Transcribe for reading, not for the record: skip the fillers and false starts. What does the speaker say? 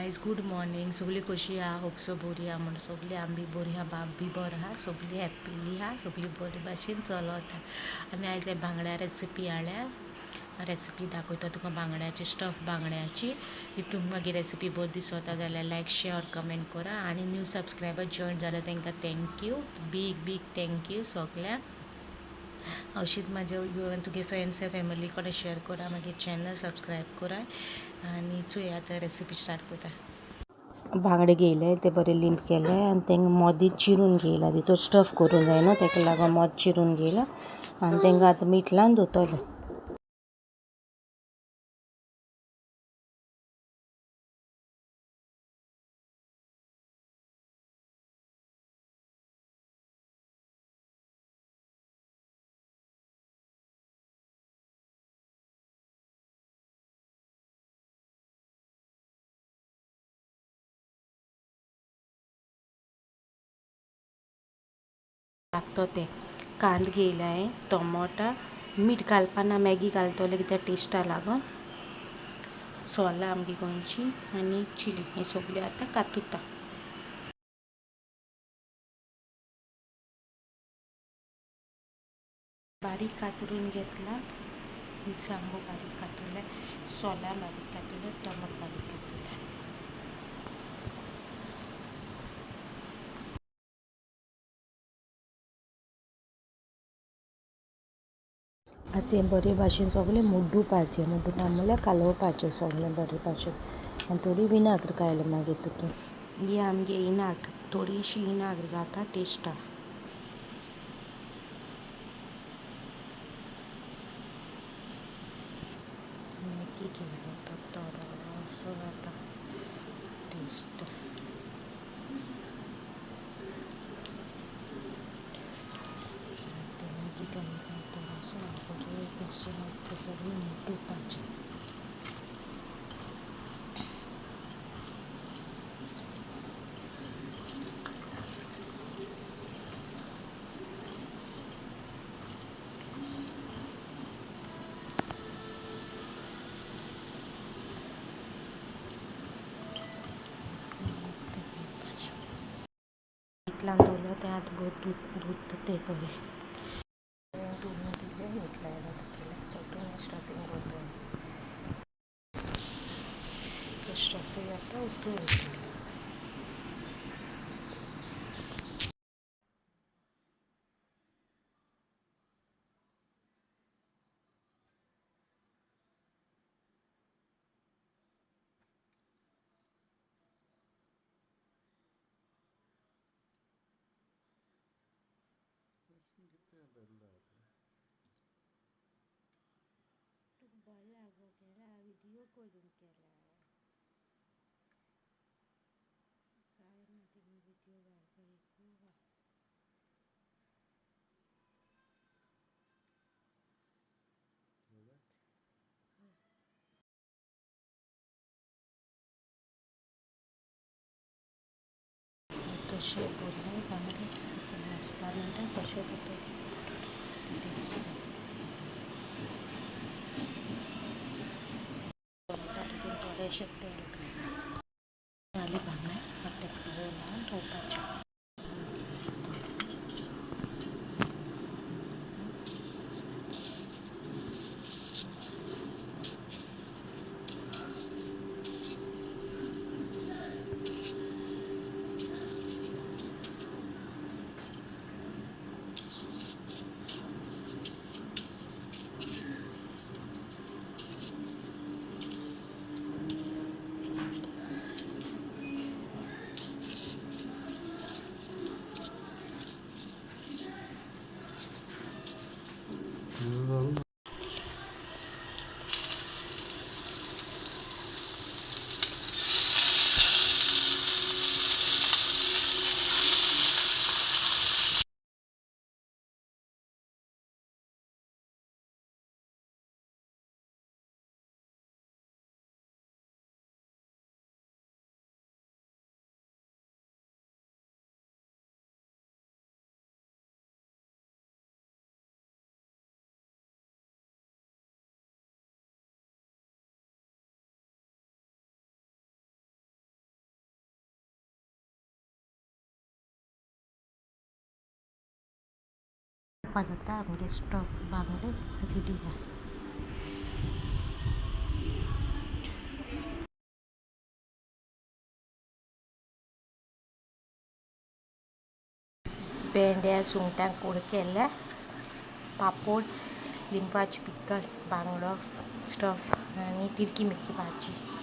Guys good morning. सगळी कशी आहा? होप सो बरी आहा. म्हणून सगळी आमी बरी आहा, बाब बी बरो आहा, सगळी हॅप्पिली आहा, सगळी बरे भाशेन चलता. आनी आयज बांगड्या रेसिपी हाडल्या. रेसिपी दाखयता तुका बांगड्याची, स्टफ बांगड्याची. इफ तुमकां मागीर रेसिपी बरी दिसता जाल्यार लायक शेअर कमेंट करा. आनी न्यू सबस्क्रायबर जॉयन जाल्यार तांकां थँक्यू, बिग बिग थँक्यू सगळ्यांक. अशीच म्हाज्या तुगे फ्रेंड्स फॅमिली कडेन शेअर करा, मागीर चॅनल सबस्क्रायब करा. आनी चोय आतां रेसिपी स्टार्ट करता. बांगडे घेयले, ते बरे लिंप केले आनी तांकां मदीं चिरून घेयला. भितर स्टफ करूंक जाय न्हू, ताका लागून मद चिरून घेयला आनी तांकां आतां मीठ लावन दवरतले. लागतो ते कांदे घेयले हांवें, टोमाटा, मीठ घालपा ना, मॅगी घालतले कित्याक टेस्टा लागून. सोलां आमगे गोंयची आनी चिली, हें सगळें आतां कातुता. बारीक कातरून घेतला, मिरसांगो बारीक कातले, सोलां बारीक कातले, टोमाट बारीक कातले. तें बरे भाशेन सगळें मुड्डुपाचें, मुड्डुपा म्हणल्यार कालोवपाचें सगळें बरे भाशेन. आनी थोडी विनाग्र घायले मागीर तितून. ही आमगे इनाग्र, थोडीशी इनाग्र घालता टेस्टा. मॅगी घेयलो तो थोडोसो घालता टेस्ट. मॅगी घालता थोडोसो बरे भाशेन तें सगळें मुड्डुपाचें. मीठ लावन दवरलो तें आतां दूद ते पळय. दूद दिलें, मीठ लायलें, केलें तेतून स्टफींग घालतलें. स्टफींग आतां ओतून घालतलें. बरें लागो केला, व्हिडिओ करून केला. काय ना तिने व्हिडिओ घालपा एक तशें बोलले बांगडे नासता म्हणटा तशें तितून थोडेशें तेल घाले बांगडे आतां ताका लावन दवरपाचें. जाता आमगे स्टफ बांगडे रेडी हा. भेंड्या सुंगटां कूड केल्या, पापड, लिंबाची पिकल, बांगडो स्टफ आणि तिरकी मिरकी भाजी.